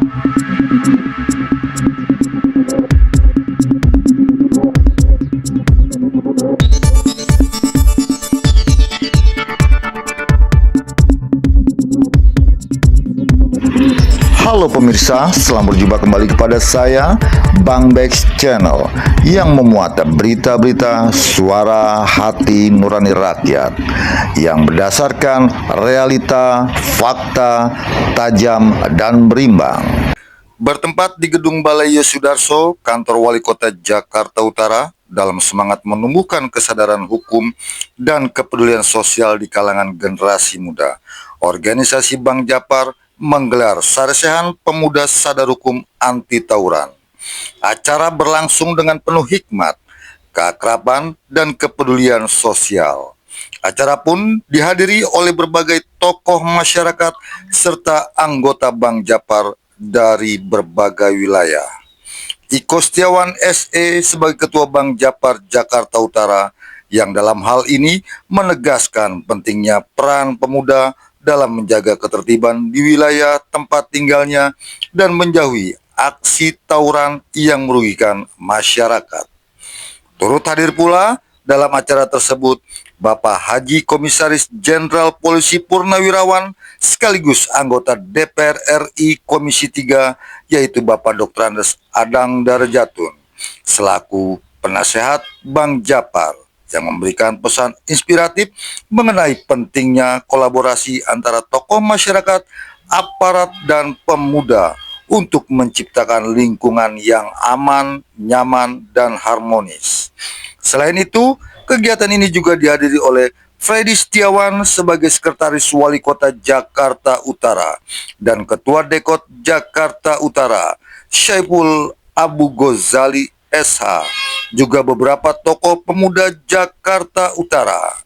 Halo pemirsa, selamat berjumpa kembali kepada saya, Bang Bex Channel, yang memuat berita-berita suara hati nurani rakyat yang berdasarkan realita, fakta, tajam, dan berimbang. Bertempat di Gedung Balai Yosudarso, kantor Wali Kota Jakarta Utara, dalam semangat menumbuhkan kesadaran hukum dan kepedulian sosial di kalangan generasi muda, organisasi Bang Japar menggelar Saresehan Pemuda Sadar Hukum Anti Tawuran. Acara berlangsung dengan penuh hikmat, keakraban, dan kepedulian sosial. Acara pun dihadiri oleh berbagai tokoh masyarakat serta anggota Bang Japar dari berbagai wilayah. Iko Setiawan SE sebagai Ketua Bang Japar Jakarta Utara yang dalam hal ini menegaskan pentingnya peran pemuda dalam menjaga ketertiban di wilayah tempat tinggalnya dan menjauhi aksi tawuran yang merugikan masyarakat. Turut hadir pula dalam acara tersebut Bapak Haji Komisaris Jenderal Polisi Purnawirawan sekaligus anggota DPR RI Komisi 3 yaitu Bapak Dr. Andes Adang Darajatun selaku penasehat Bang Japar yang memberikan pesan inspiratif mengenai pentingnya kolaborasi antara tokoh masyarakat, aparat, dan pemuda untuk menciptakan lingkungan yang aman, nyaman, dan harmonis. Selain itu, kegiatan ini juga dihadiri oleh Freddy Setiawan sebagai Sekretaris Wali Kota Jakarta Utara dan Ketua Dekot Jakarta Utara, Syaiful Abu Ghazali SH, juga beberapa tokoh pemuda Jakarta Utara.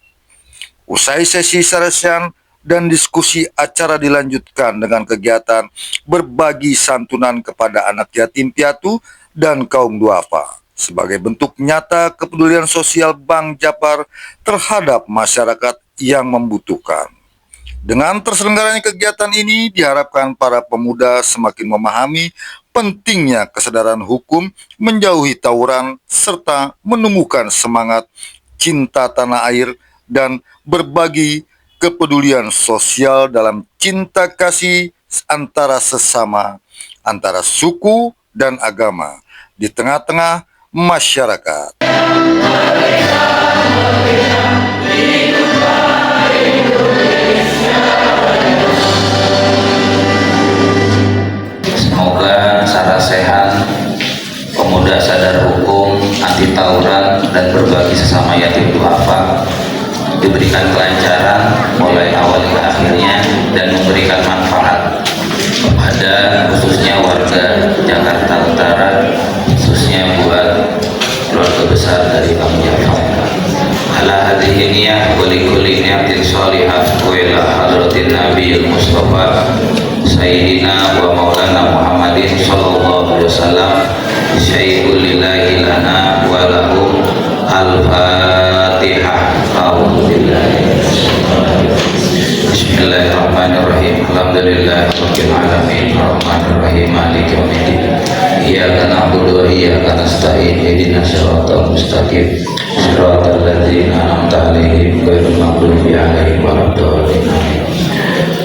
Usai sesi saresehan dan diskusi, acara dilanjutkan dengan kegiatan berbagi santunan kepada anak yatim piatu dan kaum duafa sebagai bentuk nyata kepedulian sosial Bang Japar terhadap masyarakat yang membutuhkan. Dengan terselenggaranya kegiatan ini diharapkan para pemuda semakin memahami pentingnya kesadaran hukum, menjauhi tawuran, serta menumbuhkan semangat cinta tanah air dan berbagi kepedulian sosial dalam cinta kasih antara sesama, antara suku dan agama di tengah-tengah masyarakat. Semoga Saresehan Pemuda Sadar Hukum Anti Tawuran dan berbagi sesama yatim duafa diberikan kelancaran mulai awal hingga akhirnya dan memberikan manfaat kepada khususnya warga Jakarta Utara, khususnya buat keluarga besar dari Bang Japar. Ala hadhihi niyah wa likulli niyatin shalihah wa ila hadratin nabiyil mustafa sayyidina wa maulana Muhammadin sallallahu alaihi wasallam syai'ul lillahi lana wa lahum al-fatihah. Bismillahirrahmanirrahim. Alhamdulillahirabbil alamin arrahmanir rahim maliki yaumiddin iyyaka na'budu wa iyyaka nasta'in ihdinas siratal mustaqim siratal ladzina an'amta 'alaihim ghairil maghdubi 'alaihim waladdallin.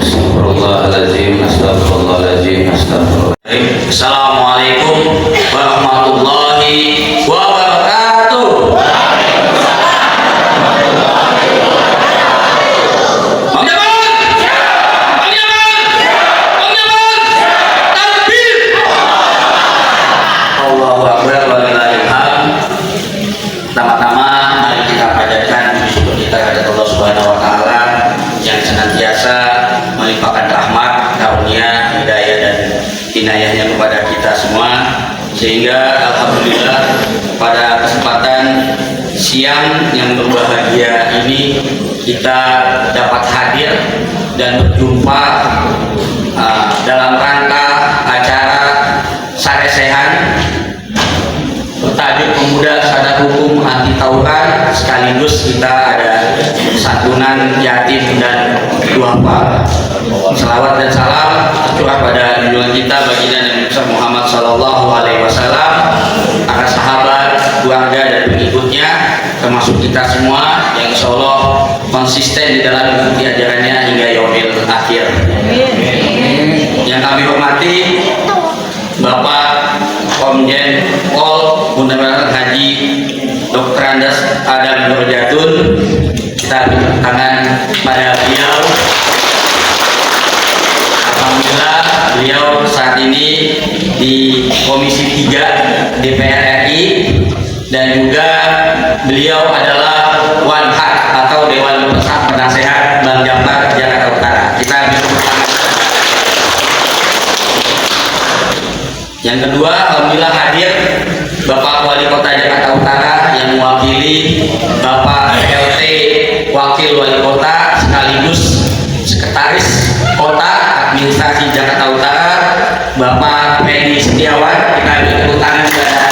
Astagfirullahaladzim, astagfirullahaladzim, astagfirullahaladzim. Assalamualaikum warahmatullahi wabarakatuh. Bang Japar! Bang Japar! Bang Japar! Takbir! Allahu Akbar walillahil hamd. Pertama-tama mari kita panjatkan syukur kita kepada Allah Subhanahu wa taala yang senantiasa melimpahkan rahmat, karunia, hidayah dan inayahnya kepada kita semua, sehingga alhamdulillah pada kesempatan siang yang berbahagia ini kita dapat hadir dan berjumpa dalam rangka acara Saresehan bertajuk Pemuda Sadar Hukum Anti Tawuran, sekaligus kita ada santunan yatim dan duafa. Selawat dan salam curah pada junjungan kita baginda Nabi Muhammad Sallallahu Alaihi Wasallam, para sahabat, keluarga dan pengikutnya, termasuk kita semua yang insya Allah konsisten di dalam mengikuti ajarannya hingga yaumil akhir. Yang kami hormati Bapak Komjen Pol Muhammad Haji Dr. Andes Adam Nurjatun, kita beri tangan pada beliau. Alhamdulillah beliau saat ini di Komisi 3 DPR RI dan juga beliau adalah Wanhat atau Dewan Penasehat Bank Jabar Jakarta Utara. Kita beri tangan. Yang kedua, alhamdulillah hadir Bapak Wali Kota Jakarta Utara yang mewakili Bapak LT Wakil Wali Kota sekaligus Sekretaris Kota Administrasi Jakarta Utara, Bapak Pedi Setiawan. Kita beri tepuk tangan kepada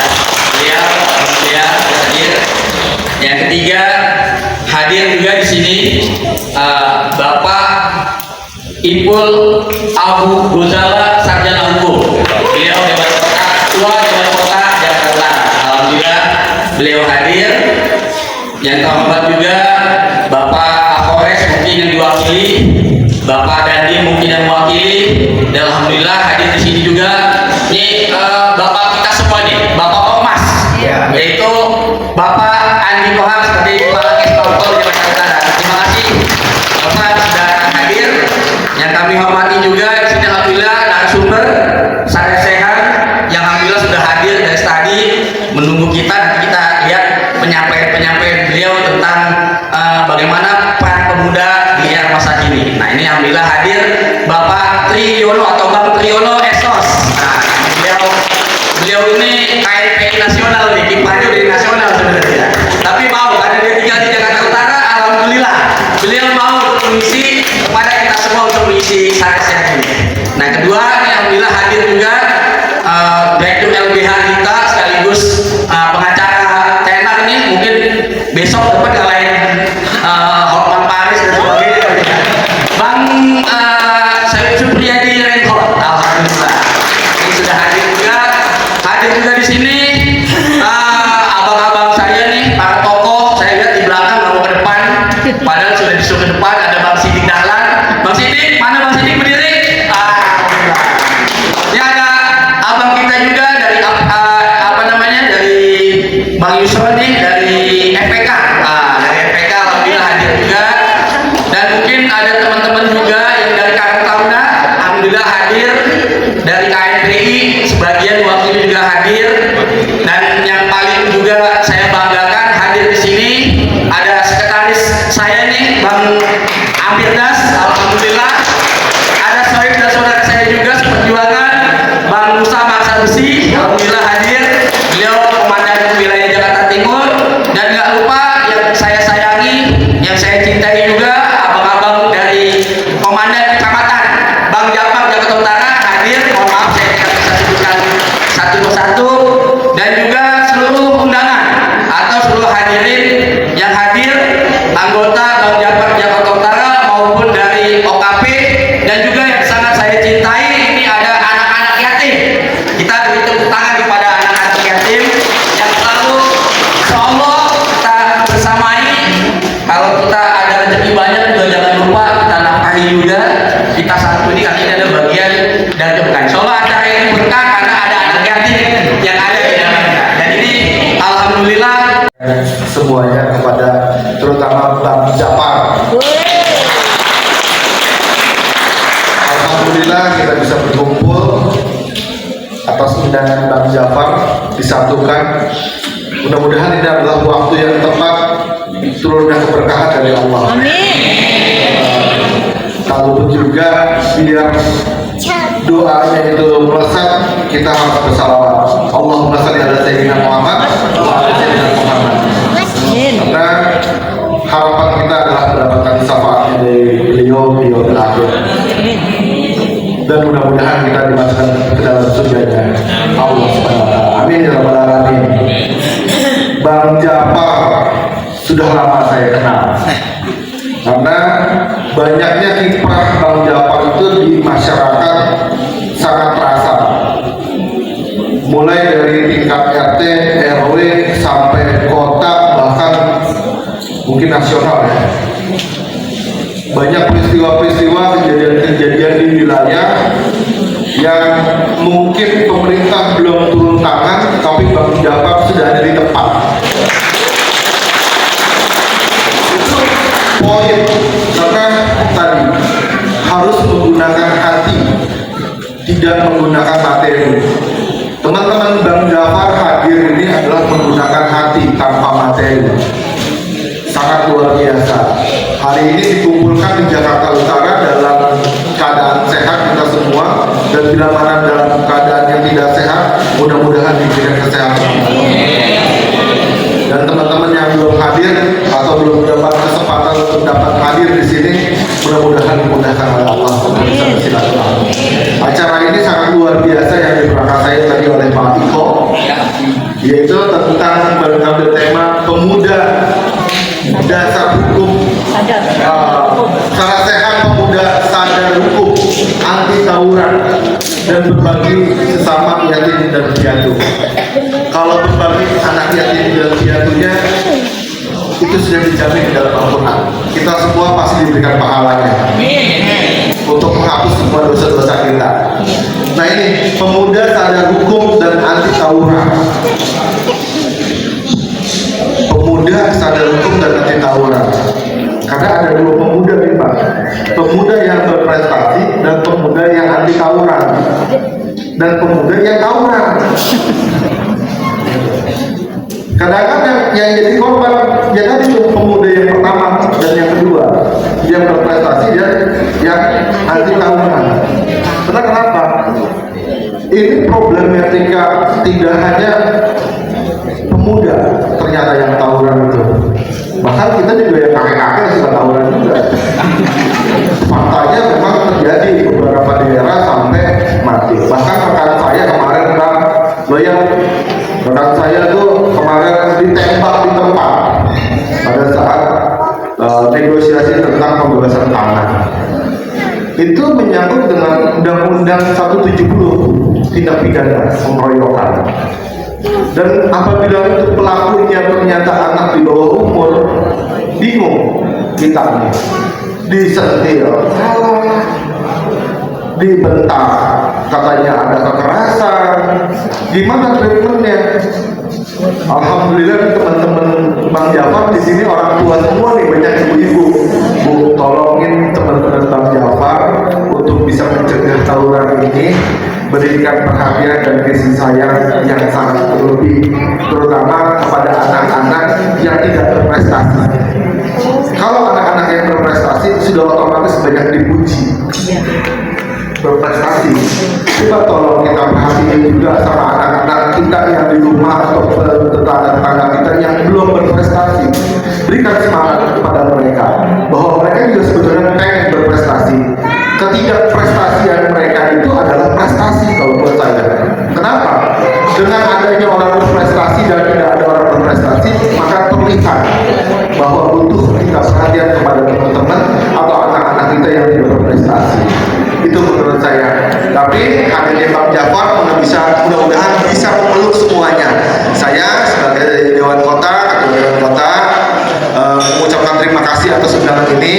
beliau. Alhamdulillah hadir. Yang ketiga, hadir juga di sini Bapak Ipul Abu Ghazala Sarjana Hukum. Beliau Dewan Kota, Ketua Dewan Kota Jakarta Utara. Alhamdulillah beliau hadir. Yang keempat juga Bapak Kapolres mungkin yang diwakili, Bapak Dandi mungkin yang mewakili, dan alhamdulillah hadir di sini juga. Ini Bapak kita semua nih, Bapak Ormas, yaitu Bapak Andi Kohar seperti Pak Kespol Jakarta Utara. Terima kasih Bapak sudah hadir. Yang kami hormati juga di sini alhamdulillah narasumber saya sehat yang alhamdulillah sudah hadir dari tadi menunggu kita. Nanti kita lihat penyampaian beliau tentang bagaimana peran pemuda di era masa kini. Nah ini alhamdulillah hadir Bapak Triyono atau Bang Triyono Esos. Nah beliau ini KNPI nasional nih, kiprahnya dari nasional sebenarnya. Tapi mau karena dia tinggal di Jakarta Utara, alhamdulillah beliau mau mengisi kepada kita semua untuk mengisi saya ini. Nah kedua ini alhamdulillah hadir juga Direktur LBH kita sekaligus pengacara tenar ini, mungkin besok dapat kalian Hotman Paris dan sebagainya. Bang Syarif Supriyadi Renhot, alhamdulillah ini sudah hadir juga. Hadir juga di sini abang-abang saya nih, para tokoh. Saya lihat di belakang nggak mau ke depan, padahal sudah disuruh ke depan. Ada Bang Sidik Dahlan. Bang Sidik, mana Bang Sidik berdiri? Ini ada abang kita juga dari dari Bang Yusron nih, dari FPK. Dari FPK alhamdulillah hadir juga. Dan mungkin ada teman-teman juga yang dari Karang Taruna, alhamdulillah hadir. Dari KNPI sebagian wakil juga hadir. Dan yang paling juga saya banggakan hadir di sini ada sekretaris saya nih, Bang Amirdas, alhamdulillah. Ada sohib dan saudara saya juga seperjuangan, Bang Musa Maksa Besi, alhamdulillah hadir. Beliau komandan wilayah Jakarta Timur. Dan nggak lupa yang saya sayangi, yang saya cintai juga, abang-abang dari komandan kecamatan Bang Jabar Jakarta Utara hadir. Mohon maaf saya tidak bisa sebutkan satu persatu. Dan juga seluruh undangan atau seluruh hadirin yang hadir, anggota Bang Jabar Jakarta Utara maupun dari OKP. Dan juga yang sangat saya cintai, ini ada anak-anak yatim. Kita beri tepuk tangan kepada anak-anak yatim yang selalu insya Allah kita bersamai. Kalau kita ada rezeki banyak juga jangan lupa kita nafkahi juga. Kita satu ini kali ini ada bagian dan keberkahan. Insya Allah acara ini berkah karena ada anak yatim yang ada di dalamnya. Dan ini alhamdulillah semuanya kepada terutama Bang Japar. Alhamdulillah kita bisa berkumpul atas undangan Bang Japar disatukan. Mudah-mudahan ini adalah waktu yang tepat turunnya keberkahan dari Allah. Lalu juga biar doanya itu melesat, kita harus bersalawat. Allahumma shalli ala sayyidina Muhammad wa ala sayyidina Muhammad. Karena harapan kita adalah mendapatkan syafaatnya dari beliau terakhir. Dan mudah-mudahan kita dimasukkan ke dalam surganya Allah Subhanahu wa taala. Amin ya rabbal alamin. Bang Japar sudah lama saya kenal. Karena banyaknya kiprah Bang Jafar itu di masyarakat sangat terasa, mulai dari tingkat RT, RW sampai kota, bahkan mungkin nasional ya. Banyak peristiwa-peristiwa, kejadian-kejadian di wilayah yang mungkin pemerintah belum turun tangan, tapi Bang Jafar sudah ada di tempat. Itu poin, karena tadi harus menggunakan hati, tidak menggunakan materi. Teman-teman Bang Jafar hadir ini adalah menggunakan hati tanpa materi. Sangat luar biasa. Hari ini dikumpulkan di Jakarta Utara dalam keadaan sehat kita semua, dan bila mana dalam keadaan yang tidak sehat, mudah-mudahan diberikan kesehatan. Dan teman-teman yang belum hadir atau belum mendapat kesempatan untuk dapat hadir di sini, mudah-mudahan dimudahkan oleh Allah untuk bisa bersilaturahmi. Acara ini sangat luar biasa yang diprakarsai tadi oleh Pak Iko, yaitu tentang mengambil tema pemuda dasar hukum, cara sehat pemuda sadar hukum, anti tawuran, dan berbagi sesama yatim dan piatu. Kalau berbagi anak yatim dan piatunya itu sudah dijamin di dalam Al-Quran. Kita semua pasti diberikan pahalanya untuk menghapus semua dosa-dosa kita. Nah ini pemuda sadar hukum dan anti tawuran. Pemuda sadar hukum dan anti tawuran. Karena ada dua pemuda nih Pak, pemuda yang berprestasi dan pemuda yang anti tawuran, dan pemuda yang tawuran. Kadang-kadang yang jadi korban ya tadi itu pemuda yang pertama dan yang kedua, yang berprestasi dan yang anti tawuran. Karena kenapa? Ini problematika tidak hanya pemuda ternyata yang tawuran itu, bahkan kita juga yang kakek-kakek suka tawuran juga. Faktanya memang terjadi di beberapa daerah sampai mati. Bahkan rekan saya kemarin Bang Loyang, rekan saya tuh kemarin ditembak di tempat pada saat negosiasi tentang pembebasan tanah. Itu menyangkut dengan Undang-Undang 170 tindak pidana pengeroyokan. Dan apabila itu pelakunya ternyata anak di bawah umur, bingung kita nih, disentil, dibentak, katanya ada kekerasan, gimana treatmentnya? Alhamdulillah teman-teman Bang Jafar di sini orang tua semua nih, banyak ibu-ibu. Bu, tolongin teman-teman Bang Jafar untuk bisa mencegah tawuran ini, berikan perhatian dan kasih sayang yang sangat berlebih, terutama kepada anak-anak yang tidak berprestasi. Kalau anak-anak yang berprestasi sudah otomatis banyak dipuji. Berprestasi, coba tolong kita perhatikan juga sama anak-anak kita yang di rumah atau tetangga-tetangga kita yang belum berprestasi. Berikan semangat kepada mereka bahwa mereka juga sebetulnya pengen berprestasi. Ketidakprestasian mereka itu adalah prestasi kalau buat saya. Kenapa? Dengan adanya orang berprestasi dan tidak ada orang berprestasi, maka terlihat bahwa butuh kita perhatian kepada teman-teman atau anak-anak kita yang tidak berprestasi. Itu menurut saya. Tapi hadirnya Bang Jafar mudah-mudahan bisa memeluk semuanya. Saya sebagai Dewan Kota, Ketua Dewan Kota, mengucapkan terima kasih atas undangan ini.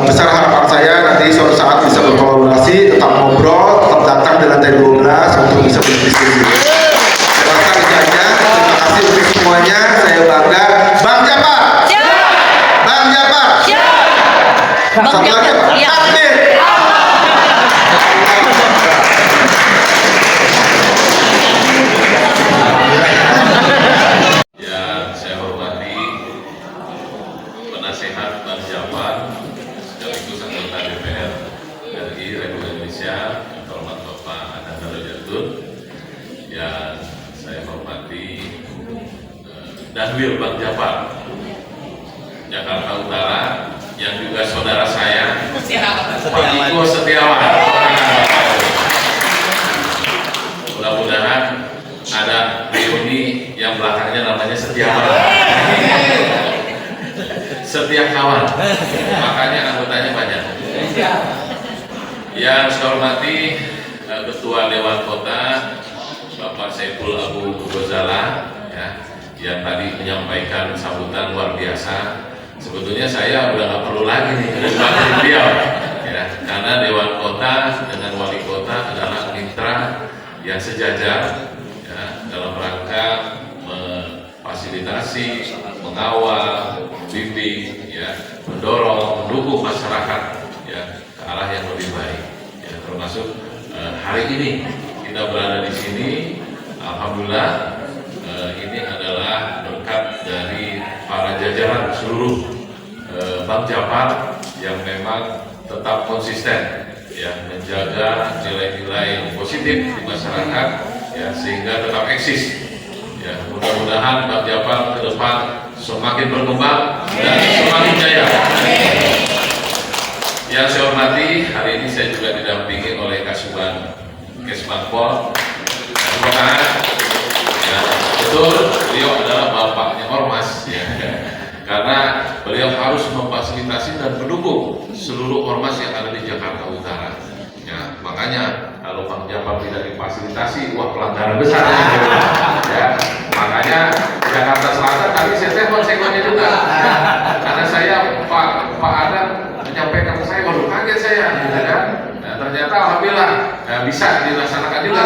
Besar harapan saya nanti suatu saat bisa berkolaborasi, tetap ngobrol, tetap datang di lantai 12 untuk bisa berdiskusi. Saya rasa itu aja. Terima kasih untuk semuanya. Saya bangga. Bang Jafar. Bang Jafar. Satu lagi Pak. Takbir. Yang saya hormati penasehat Bang Jafar sekaligus anggota DPR RI Republik Indonesia, yang terhormat Bapak Ananda Rojatun, yang saya hormati Danwil Bang Jafar Jakarta Utara, yang juga saudara saya Pak Iko Setiawan. Mudah-mudahan ada reuni yang belakangnya namanya Setiawan. setia kawan, makanya anggotanya banyak. Yang saya hormati Ketua Dewan Kota Bapak Saiful Abu Ghazala, ya, yang tadi menyampaikan sambutan luar biasa. Sebetulnya saya udah nggak perlu lagi nih dari beliau, ya, karena Dewan Kota dengan Wali Kota adalah mitra yang sejajar, ya, dalam rangka memfasilitasi, mengawal, membimbing, ya, mendorong, mendukung masyarakat, ya, ke arah yang lebih baik, ya, termasuk hari ini kita berada di sini. Alhamdulillah, ini adalah berkat dari para jajaran seluruh Bank Japar yang memang tetap konsisten, ya, menjaga nilai-nilai positif di masyarakat, ya, sehingga tetap eksis. Ya, mudah-mudahan Bank Japar ke depan semakin berkembang dan semakin jaya. Yang saya hormati, hari ini saya juga didampingi oleh Kasubag Kesbangpol. Ya, betul, beliau adalah bapaknya ormas, ya, karena beliau harus memfasilitasi dan mendukung seluruh ormas yang ada di Jakarta Utara. Ya, makanya kalau Bank Japar tidak difasilitasi, wah, pelanggaran besar. Ya, makanya Jakarta Selatan tadi saya telepon semuanya juga, ya, karena saya Pak Adam menyampaikan ke saya, baru kaget saya, gitu kan. Nah, ternyata alhamdulillah bisa dilaksanakan juga.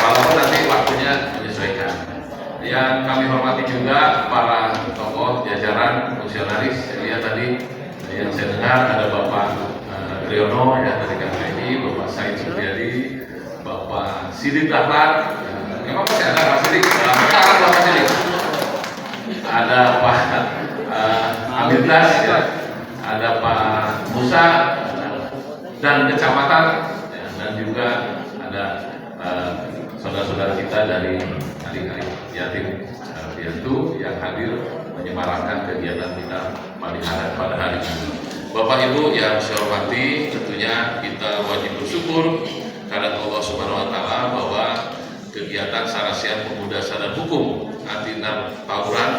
Walaupun nanti waktunya menyesuaikan. Yang kami hormati juga para tokoh jajaran fungsionaris. Saya lihat tadi yang saya dengar ada Bapak Triyono, ya, dari KPI, Bapak Said Suryadi, Bapak Sidik Dahlan. Memang masih ada Pak Sidik, Bapak Sidik. Ada Pak Amintas, ya, ada Pak Musa dan kecamatan, ya, dan juga ada saudara-saudara kita dari adik-adik yatim piatu yang hadir menyemarakan kegiatan kita pada hari ini. Bapak Ibu yang saya hormati, tentunya kita wajib bersyukur karena Allah Subhanahu Wa Taala bahwa kegiatan Sarasian Pemuda Sadar Hukum Anti Tawuran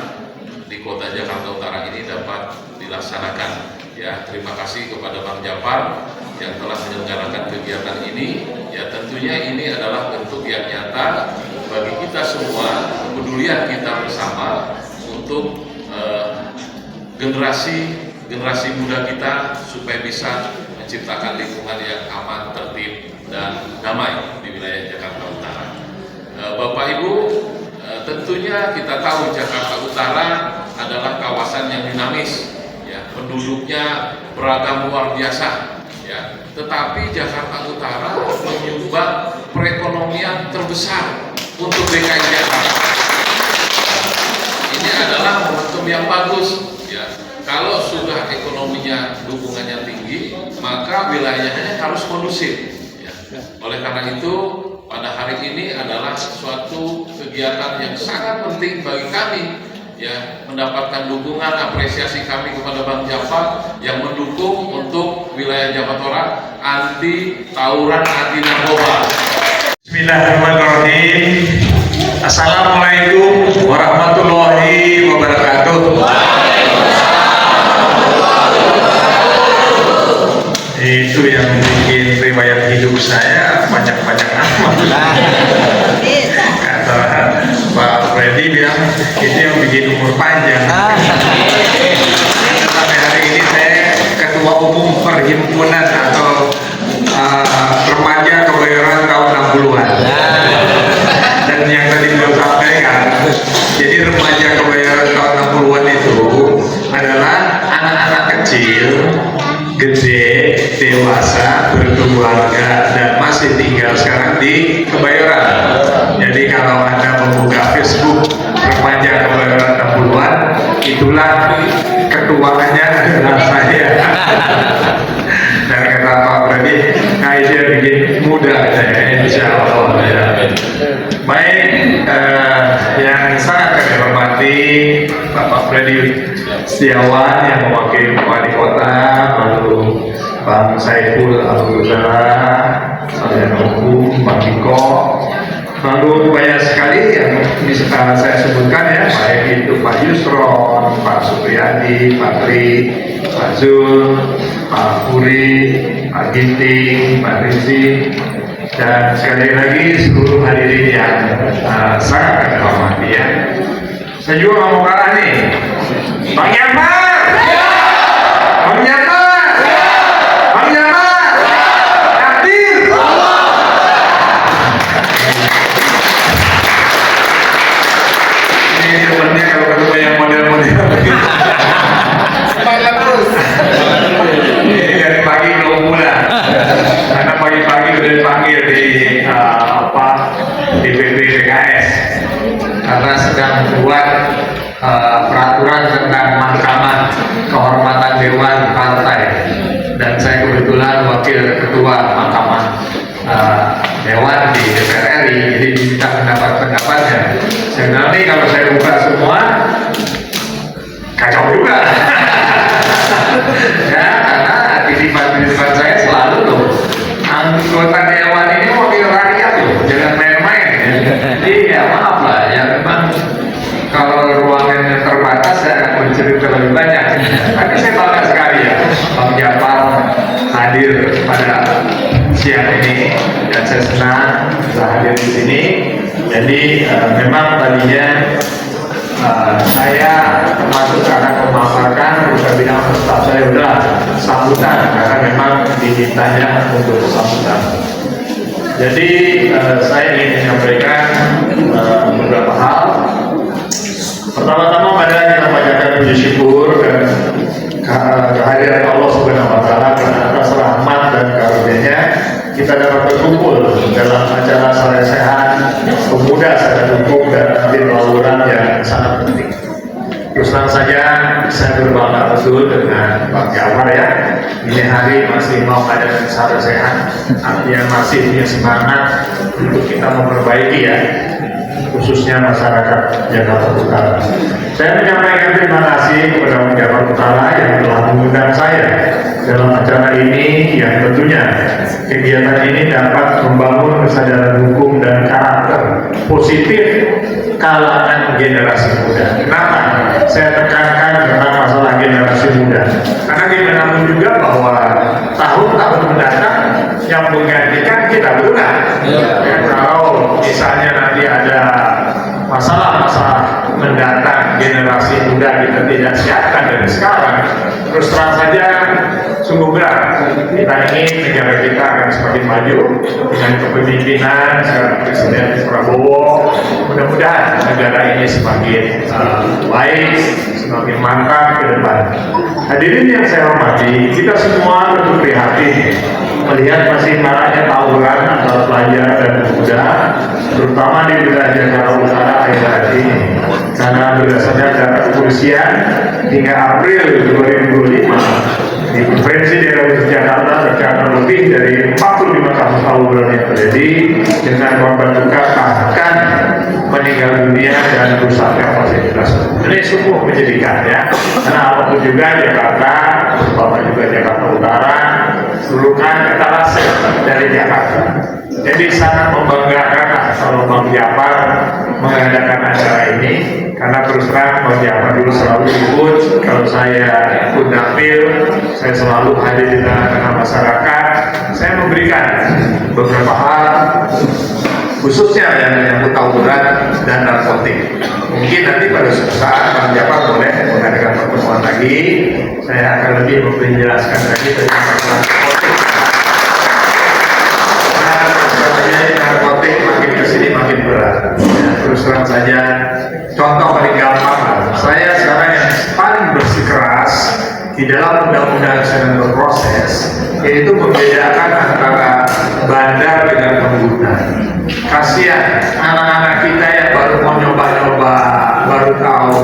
di Kota Jakarta Utara ini dapat dilaksanakan. Ya, terima kasih kepada Bank Japar yang telah menyelenggarakan kegiatan ini. Ya, tentunya ini adalah bentuk yang nyata bagi kita semua, kepedulian kita bersama untuk generasi muda kita supaya bisa menciptakan lingkungan yang aman, tertib, dan damai di wilayah Jakarta Utara. Bapak Ibu, tentunya kita tahu Jakarta Utara adalah kawasan yang dinamis, ya, penduduknya beragam luar biasa, ya. Tetapi Jakarta Utara menyumbang perekonomian terbesar untuk DKI Jakarta. Ini adalah momentum yang bagus, ya. Kalau sudah ekonominya dukungannya tinggi, maka wilayahnya harus kondusif, ya. Oleh karena itu, pada hari ini adalah suatu kegiatan yang sangat penting bagi kami, ya, mendapatkan dukungan apresiasi kami kepada Bank Japar yang mendukung untuk wilayah Jakarta anti tawuran, anti narkoba. Bismillahirrahmanirrahim. Assalamualaikum warahmatullahi wabarakatuh. Itu yang bikin riwayat hidup saya banyak-banyak amat. Kata Pak Freddy bilang itu yang bikin umur panjang. Sampai hari ini saya ketua umum perhimpunan atau remaja kebayoran tahun 60-an. Dan yang tadi beliau sampaikan, jadi remaja kebayoran tahun 60-an itu adalah anak-anak kecil, gede, dewasa, berkeluarga, dan masih tinggal sekarang di Kebayoran. Jadi kalau Anda membuka Facebook remaja kebayoran 60-an, itulah ketuanya adalah saya. Dan kata Pak Freddy, nah itu yang bikin muda saya, insya Allah. Ya. Baik, yang sangat kami hormati Bapak Freddy Setiawan yang mewakili Wali Kota, lalu Bang Saiful Abu Ghazala, Sarjana Hukum, Bang Iko, Lalu banyak sekali yang bisa saya sebutkan ya, baik itu Pak Yusron, Pak Supriyadi, Pak Tri, Pak Zul, Pak Puri, Pak Ginting, Pak Rizzi, dan sekali lagi seluruh hadirin yang sangat kami hormati ya. Saya juga mau kalah nih, Bang Jamal, Bang Jamal, Bang Jamal, hadir. Ini temennya kalau ketemu yang model-model Semangat terus. ini dari pagi belum pulang karena pagi-pagi udah dipanggil di DPP PKS karena sedang membuat peraturan tentang mahkamah kehormatan dewan partai, dan saya kebetulan wakil ketua mahkamah dewan di DPR RI, jadi diminta pendapat-pendapatnya. Saya bilang nih, kalau saya buka semua kacau juga ya, karena aktivitas saya selalu loh, anggota dewan ini wakil rakyat loh, jangan main-main ya. Jadi ya maaf lah ya, memang kalau ruangannya terbatas saya akan bercerita lebih banyak, tapi saya bangga sekali ya Bang Jafar hadir pada siang ini, dan saya senang bisa hadir di sini. Jadi memang tadinya saya termasuk akan memaparkan, saya bilang staf saya udah sambutan karena memang dimintanya untuk sambutan. Jadi saya ingin menyampaikan beberapa hal. Pertama-tama pada kita panjatkan puji syukur dan kehadiran Allah Subhanahu wa taala karena atas rahmat dan karunia-Nya kita dapat berkumpul dalam acara Sarai Sehat Pemuda Sadar Hukum dan Anti Tawuran yang sangat penting. Terus terang saja saya berbangga betul dengan Bang Jafar ya. Ini hari masih mau ada Sarai Sehat, artinya masih punya semangat untuk kita memperbaiki ya, khususnya masyarakat Jakarta Utara. Saya menyampaikan terima kasih kepada Bang Jafar Utara yang telah mengundang saya dalam acara ini, yang tentunya kegiatan ini dapat membangun kesadaran hukum dan karakter positif kalangan generasi muda. Kenapa saya tekankan tentang masalah generasi muda? Karena bagaimanapun juga bahwa tahun-tahun mendatang yang menggantikan kita, betul nggak? Ya, kalau misalnya nanti ada masalah-masalah mendatang, generasi muda kita tidak siapkan dari sekarang, terus terang saja sungguh berat. Kita ingin negara kita akan semakin maju dengan kepemimpinan seorang Presiden Prabowo. Mudah-mudahan negara ini semakin baik, semakin mantap ke depan. Hadirin yang saya hormati, kita semua tentu prihatin melihat masih maraknya tawuran antara pelajar dan pemuda, terutama di wilayah Jakarta Utara akhir-akhir ini. Karena berdasarkan data kepolisian hingga April 2025 di Provinsi Daerah Khusus Jakarta tercatat lebih dari 45 kasus tawuran yang terjadi dengan korban luka bahkan meninggal dunia dan rusaknya fasilitas. Ini sungguh menyedihkan ya. Karena apapun juga Jakarta, terutama juga Jakarta Utara, seluruhkan etalase dari Jakarta. Jadi sangat membanggakan kalau Bang Jafar mengadakan acara ini, karena terus terang Bang Jafar dulu selalu ikut kalau saya ikut dapil, saya selalu hadir di tengah-tengah masyarakat. Saya memberikan beberapa hal khususnya yang menyangkut tawuran dan narkotik. Mungkin nanti pada suatu saat Bang Jafar boleh mengadakan pertemuan lagi, saya akan lebih menjelaskan lagi tentang masalah narkotik. Narkotik makin kesini makin berat. Ya, terus terang saja, contoh paling gampang lah. Saya sekarang yang paling bersikeras di dalam undang-undang sedang berproses, yaitu membedakan antara bandar dengan pengguna. Kasihan anak-anak kita yang baru mau nyoba-nyoba, baru tahu,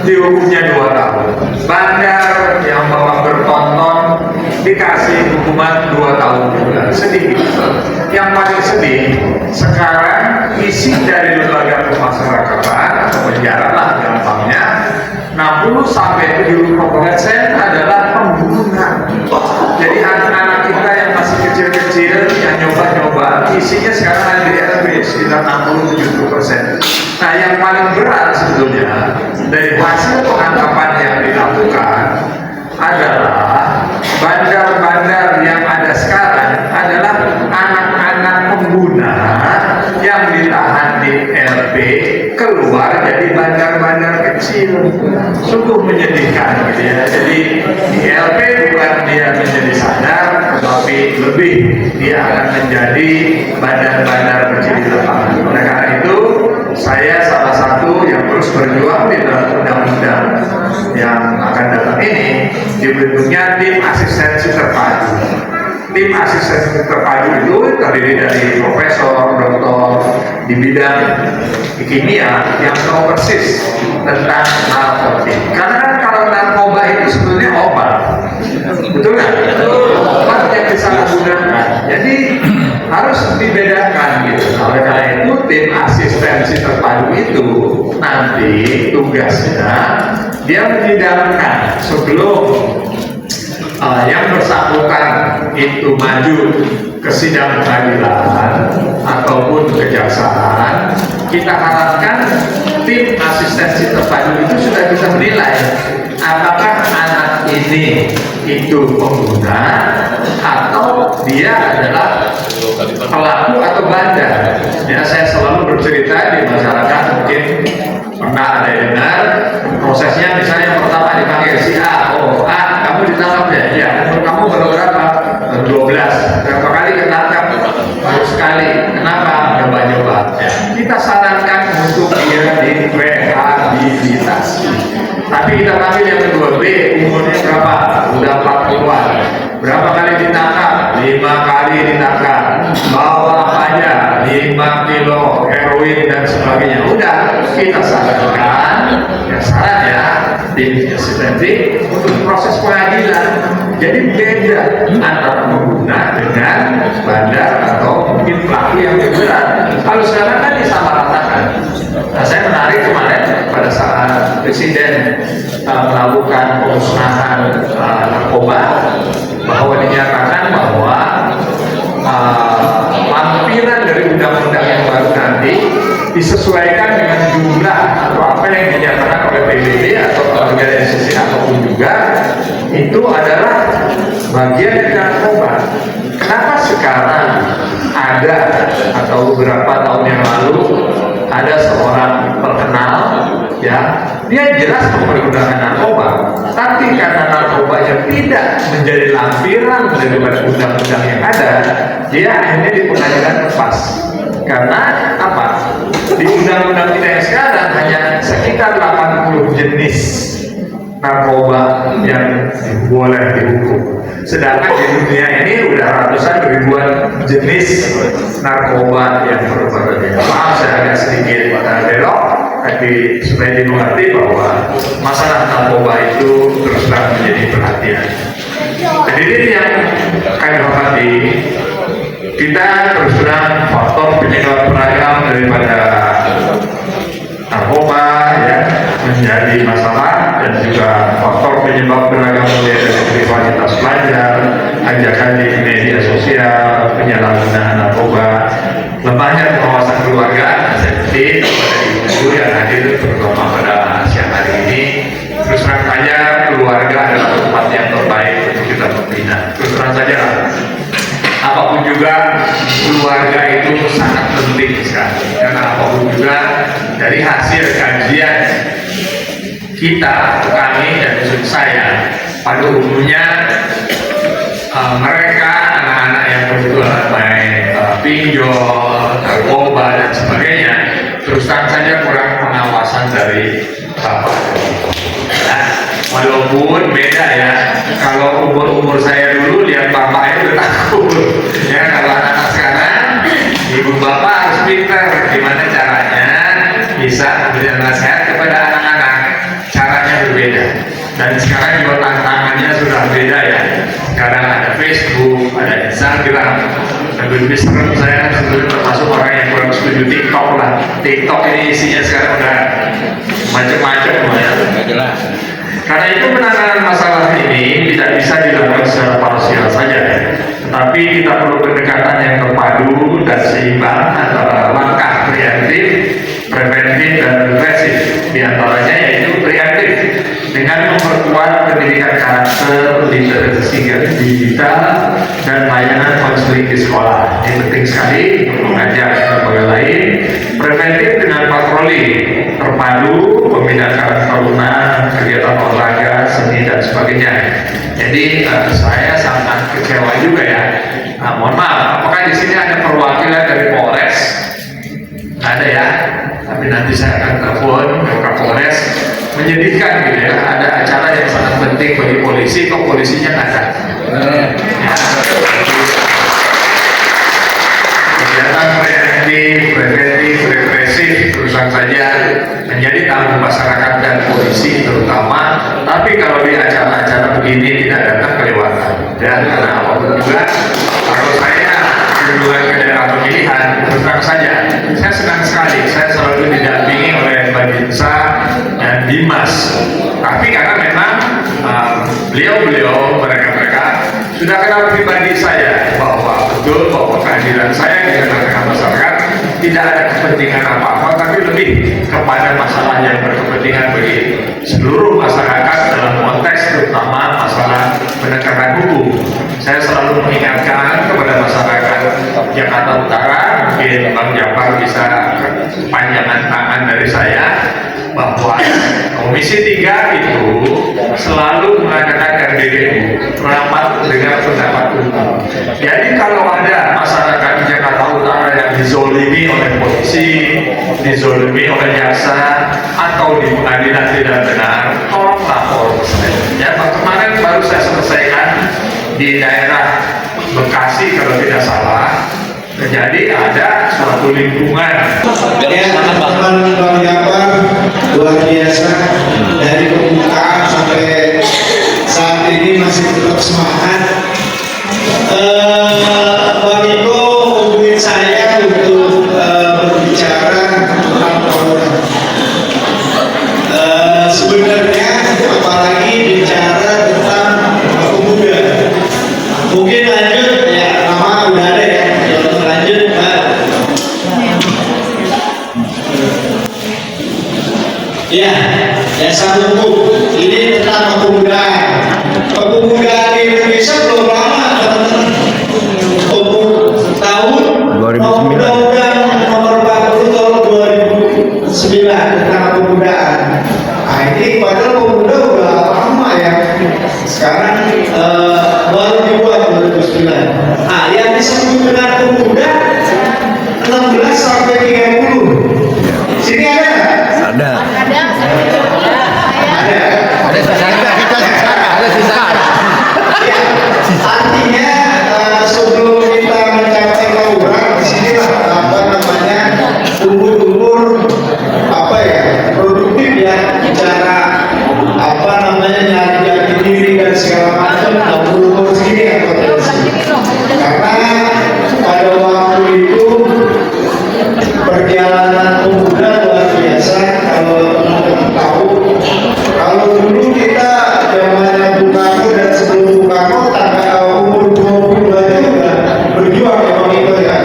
dihukumnya 2 tahun. Bandar yang bawa bertonton dikasih hukuman 2 tahun juga. Sedih. Yang paling sedih sekarang isi dari lembaga pemasyarakatan atau penjara lah gampangnya 60 sampai 70% adalah pengguna. Jadi anak-anak kita yang masih kecil-kecil yang nyoba-nyoba isinya sekarang ada di RPS. sudah 60-70%. Nah, yang paling berat sebetulnya dari hasil penangkapan yang dilakukan adalah bandar-bandar yang ada sekarang adalah anak-anak pengguna yang ditahan di LP keluar jadi bandar-bandar kecil. Sungguh menyedihkan gitu ya. Jadi di LP bukan dia menjadi sadar, tetapi lebih dia akan menjadi bandar-bandar kecil di lapangan. Oleh karena itu, saya salah satu yang terus berjuang di dalam undang-undang yang akan datang ini dibentuknya tim asistensi terpadu. Tim asistensi terpadu itu terdiri dari profesor, doktor di bidang kimia yang tahu persis tentang narkotik. Karena kan kalau narkoba itu sebetulnya obat, betul nggak? Obat yang disalahgunakan. Jadi harus dibedakan gitu. Oleh karena itu tim asistensi terpadu itu nanti tugasnya dia menyidangkan sebelum yang bersangkutan itu maju ke sidang pengadilan ataupun kejaksaan. Kita harapkan tim asistensi terpadu itu sudah bisa menilai apakah anak ini itu pengguna atau dia adalah pelaku atau bandar. Ya, saya selalu bercerita di masyarakat, mungkin pernah ada yang dengar prosesnya. Misalnya pertama dipanggil si A, oh A, kamu ditangkap ya? Ya, umur kamu baru berapa? 12. Berapa kali ketangkap? Baru sekali. Kenapa? Coba-coba. Ya. Kita sarankan untuk dia direhabilitasi. Tapi kita panggil yang kedua, B, umurnya berapa? Udah 40-an. Berapa kali ditangkap? 5 kali ditangkap. Bawa apa aja? 5 kilo heroin dan sebagainya. Udah, kita sarankan, ya saran ya, tim asistensi untuk proses pengadilan. Jadi beda antara pengguna dengan bandar atau mungkin pelaku yang lebih berat. Kalau sekarang kan disamaratakan. Nah, saya menarik kemarin pada saat Presiden melakukan pemusnahan narkoba, bahwa dinyatakan bahwa lampiran dari undang-undang yang baru nanti disesuaikan dengan jumlah atau apa yang dinyatakan oleh PBB atau organisasi apapun juga, itu adalah bagian dari narkoba. Kenapa sekarang ada atau beberapa tahun yang lalu ada seorang terkenal, ya, dia jelas mempergunakan narkoba, tapi karena narkobanya tidak menjadi lampiran daripada undang-undang yang ada, dia akhirnya di pengadilan lepas. Karena apa? Di undang-undang kita yang sekarang hanya sekitar 80 jenis narkoba yang boleh dihukum. Sedangkan di dunia ini udah ratusan ribuan jenis narkoba yang berbeda. Maaf saya agak sedikit belok, tapi supaya dimengerti bahwa masalah narkoba itu terus terang menjadi perhatian. Jadi ini yang kami hormati, kita terus terang faktor penyebab beragam daripada narkoba ya menjadi masalah, dan juga faktor penyebab beragam mulai dari privatitas pelajar, ajakan di media sosial, penyalahgunaan narkoba, lemahnya pengawasan keluarga. Saya berterima kepada ibu yang hadir terutama pada siang hari ini. Terus terang saja keluarga adalah tempat yang terbaik untuk kita membina. Terus terang saja apapun juga keluarga itu sangat penting sekali, karena apapun juga dari hasil kajian kita, kami dan saya pada umumnya mereka anak-anak yang berjualan baik pinjol, narkoba dan sebagainya, terus terang saja kurang pengawasan dari bapak. Nah, walaupun beda ya, kalau umur saya dulu lihat bapak itu takut ya. Kalau anak-anak sekarang, ibu bapak harus pintar gimana caranya bisa memberikan nasihat kepada anak-anak. Caranya berbeda, dan sekarang juga tantangannya sudah beda ya. Sekarang ada Facebook, ada Instagram, dan lebih serem. Saya sebetulnya termasuk orang yang kurang setuju TikTok lah. TikTok ini isinya sekarang udah macam-macam ya. Karena itu penanganan masalah ini tidak bisa dilakukan secara parsial saja ya. Tapi kita perlu pendekatan yang terpadu dan seimbang antara langkah ketersinggahan digital dan layanan konseling di sekolah. Ini penting sekali untuk mengajak lembaga lain preventif dengan patroli terpadu, pembinaan karakter taruna, kegiatan olahraga, seni dan sebagainya. Jadi saya sangat kecewa juga ya. Mohon maaf, apakah di sini ada perwakilan dari Polres? Ada ya, tapi nanti saya akan telepon ke Kapolres. Menyedihkan gitu ya, ada acara yang sangat penting bagi polisi, kok polisinya nggak ada. Ya. Kegiatan preventif, represif, terusan saja menjadi tanggung masyarakat dan polisi terutama. Tapi kalau di acara-acara begini tidak datang kelewatan. Dan karena apapun juga, kalau saya kunjungan ke daerah pemilihan, terus terang saja, saya senang sekali. Saya selalu didampingi oleh Babinsa dan Dimas. Tapi karena memang beliau-beliau, mereka sudah kenal pribadi saya bahwa betul bahwa kehadiran saya di tengah-tengah masyarakat tidak ada kepentingan apa-apa, tapi lebih kepada masalah yang berkepentingan bagi seluruh masyarakat dalam konteks terutama masalah penegakan hukum. Saya selalu mengingatkan kepada masyarakat Jakarta Utara, mungkin Bang Jafar bisa panjangan tangan dari saya, bahwa Komisi 3 itu selalu mengadakan RDDU, rapat dengan pendapat umum. Jadi kalau ada masyarakat di Jakarta Utara yang dizolimi oleh polisi, dizolimi oleh jaksa, atau di pengadilan tidak benar, tolong lapor ke saya. Ya, kemarin baru saya selesaikan di daerah Bekasi kalau tidak salah. Jadi ada suatu lingkungan. Ya, teman Bang Jafar luar biasa, dari pembukaan sampai saat ini masih tetap semangat. Bang Iko hubungin saya untuk berbicara tentang tawuran. Sebenarnya apalagi bicara tentang pemuda. Mungkin lanjut ya, nama udah ada ya. Lanjut Pak. Ya, dasar hukum ini tentang kepemudaan. Kepemudaan di Indonesia belum lama, teman-teman. Tahun 2009. Undang-Undang Nomor 40 Tahun 2009 tentang kepemudaan. Nah ini padahal pemuda udah lama ya. Sekarang baru dibuat 2009. Nah yang disebut dengan pemuda 16 sampai 30. Sini ada nggak? Ada. Ada sisa. Ya, artinya sebelum kita mencapai tawuran, disinilah apa namanya umur apa ya produktif ya, bicara apa namanya nyari jati diri dan segala macam. Umur segini kan potensi. Karena pada waktu itu perjalanan pemuda luar biasa. Kalau teman-teman tahu, kalau dulu kita zamannya Bung Karno dan sebelum Bung Karno, umur 20 aja udah berjuang ya Bang Iko ya.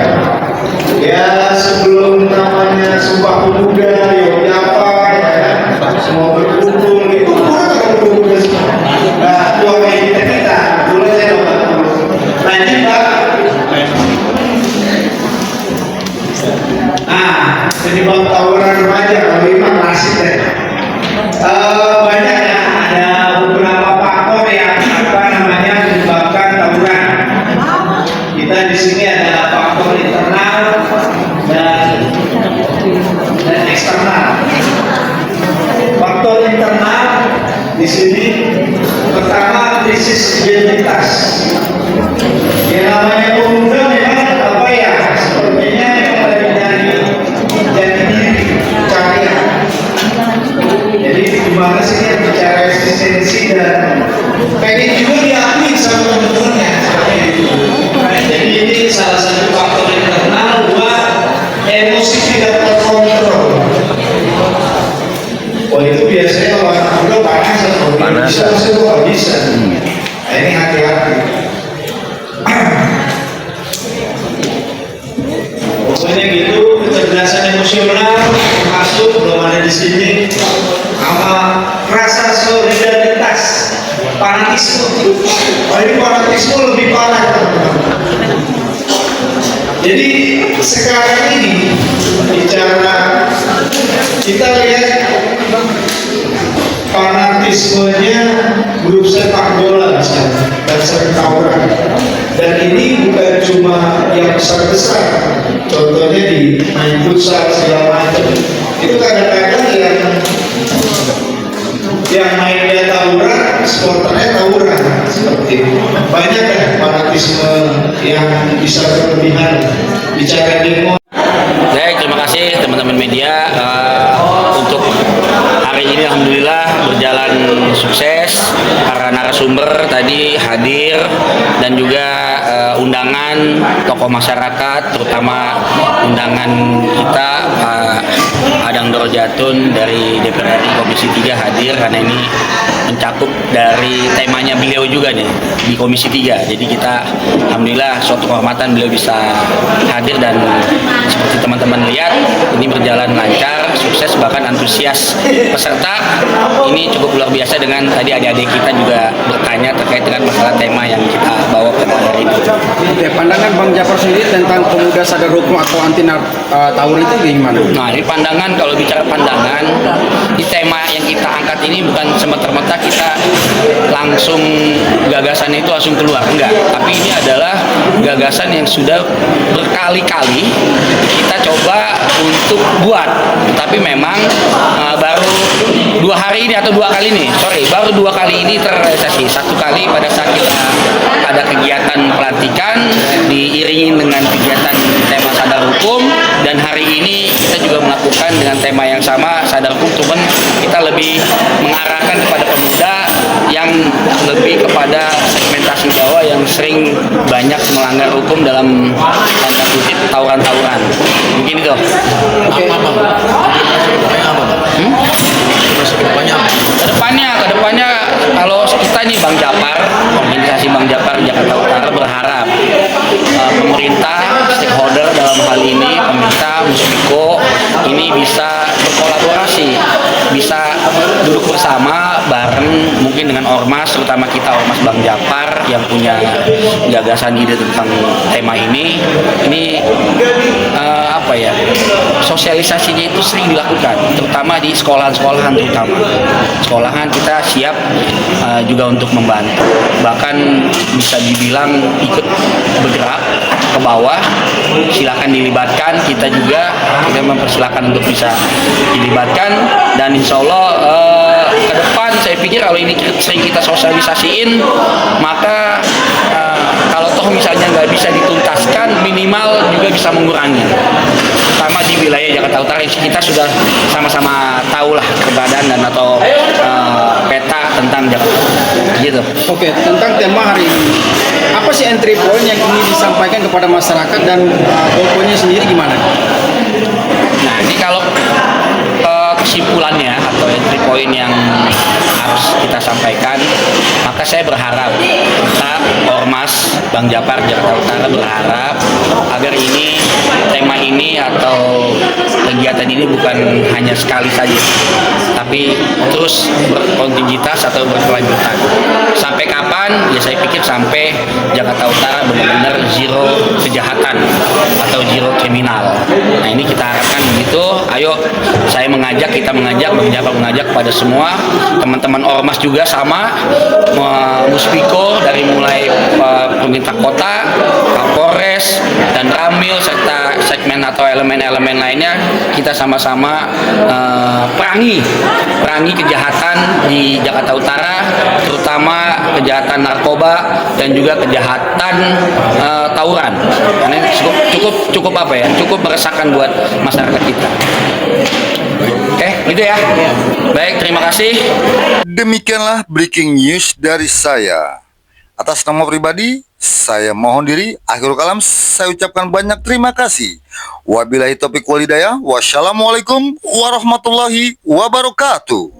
Ya sebelum namanya Sumpah Pemuda, Yogyakarta, ya, semua berkumpul itu kan pemuda semua. Nah, doa kita boleh saya doa. Lanjut Pak. Nah, penyebab tawuran remaja kalau ini masih deh. Banyak ya, ada beberapa faktor yang apa namanya menyebabkan tawuran. Kita di sini ada faktor internal dan eksternal. Faktor internal di sini pertama krisis identitas. Yang namanya pemuda memang apa ya, sepertinya yang lagi dari jati diri, pencarian. Jadi gimana sih yang bicara eksistensi dan pengen juga diakui sama teman-temannya seperti itu. Jadi ini salah satu faktor internal. Dua, emosi tidak terkontrol. Oh itu biasanya kalau anak muda panas atau bisa. Nah, ini hati-hati. Pokoknya gitu, kecerdasan emosional masuk belum ada di sini, sama rasa solidaritas fanatisme. Tapi fanatisme lebih parah, teman-teman. Jadi sekarang ini bicara, kita lihat fanatismenya grup sepak bola misalnya dan sering tawuran. Dan ini bukan cuma yang besar-besar, contohnya di main futsal segala macam. Itu kadang-kadang yang mainnya tawuran, supporternya tawuran, seperti itu. Banyak kan fanatisme yang bisa berlebihan. Bicara demo. Baik, terima kasih teman-teman media. Untuk hari ini alhamdulillah berjalan sukses. Para narasumber tadi hadir dan juga undangan tokoh masyarakat, terutama undangan kita Pak Adang Dorojatun dari DPR RI Komisi 3 hadir karena ini mencakup dari temanya beliau juga nih di Komisi 3. Jadi kita alhamdulillah suatu kehormatan beliau bisa hadir dan seperti teman-teman lihat ini berjalan lancar, sukses, bahkan antusias peserta ini cukup luar biasa dengan tadi adik-adik kita juga bertanya terkait dengan masalah tema yang kita bawa pada hari ini. Oke, pandangan Bang Japar sendiri tentang pemuda sadar hukum atau anti tawuran itu gimana? Nah, ini pandangan, kalau bicara pandangan, di tema yang kita angkat ini bukan semata-mata kita langsung gagasan itu langsung keluar, enggak. Tapi ini adalah gagasan yang sudah berkali-kali kita coba untuk buat. Tapi memang baru 2 hari ini atau 2 kali ini, baru 2 kali ini terrealisasi. 1 kali pada saat kita ada kegiatan pelantikan diiringi dengan kegiatan tema sadar hukum, dan hari ini kita juga melakukan dengan tema yang sama sadar hukum, cuman kita lebih mengarahkan kepada pemuda yang lebih kepada segmentasi bawah yang sering banyak melanggar hukum dalam tanda kutip tawuran-tawuran. Mungkin itu. Oke. Kedepannya kalau kita nih Bang Japar, organisasi Bang Japar Jakarta Utara berharap pemerintah, stakeholder dalam hal ini pemerintah, Muspiko ini bisa berkolaborasi, bisa duduk bersama bareng mungkin dengan ormas, terutama kita ormas Bang Japar yang punya gagasan ide tentang tema ini sosialisasinya itu sering dilakukan, terutama di sekolahan-sekolahan, terutama sekolahan kita siap juga untuk membantu, bahkan bisa dibilang ikut bergerak ke bawah, silakan dilibatkan, kita mempersilakan untuk bisa dilibatkan, dan insya Allah ke depan saya pikir kalau ini sering kita sosialisasiin, maka kalau toh misalnya nggak bisa dituntaskan, minimal juga bisa mengurangi, terutama di wilayah Jakarta Utara yang kita sudah sama-sama tahu lah keberadaan dan atau peta tentang Jakarta gitu. Oke, tentang tema hari ini, apa sih entry point yang ingin disampaikan kepada masyarakat dan poinnya sendiri gimana? Nah, ini kalau kesimpulannya atau entry point yang harus kita sampaikan, maka saya berharap kita Ormas Bang Japar Jakarta Utara berharap agar tema ini atau kegiatan ini bukan hanya sekali saja, tapi terus berkontinuitas atau berkelanjutan. Sampai kapan? Ya saya pikir sampai Jakarta Utara benar-benar zero kejahatan atau zero kriminal. Nah, ini kita harapkan begitu. Ayo, kita mengajak Bang Japar mengajak kepada semua teman-teman ormas juga sama, Muspiko dari mulai pemerintah kota, Kapolres dan Ramil serta segmen atau elemen-elemen lainnya, kita sama-sama perangi kejahatan di Jakarta Utara, terutama kejahatan narkoba dan juga kejahatan tawuran. Karena cukup cukup meresahkan buat masyarakat kita. Oke, gitu ya. Baik, terima kasih. Demikianlah breaking news dari saya. Atas nama pribadi, saya mohon diri. Akhirul kalam, saya ucapkan banyak terima kasih. Wabillahi taufiq wal hidayah. Wassalamualaikum warahmatullahi wabarakatuh.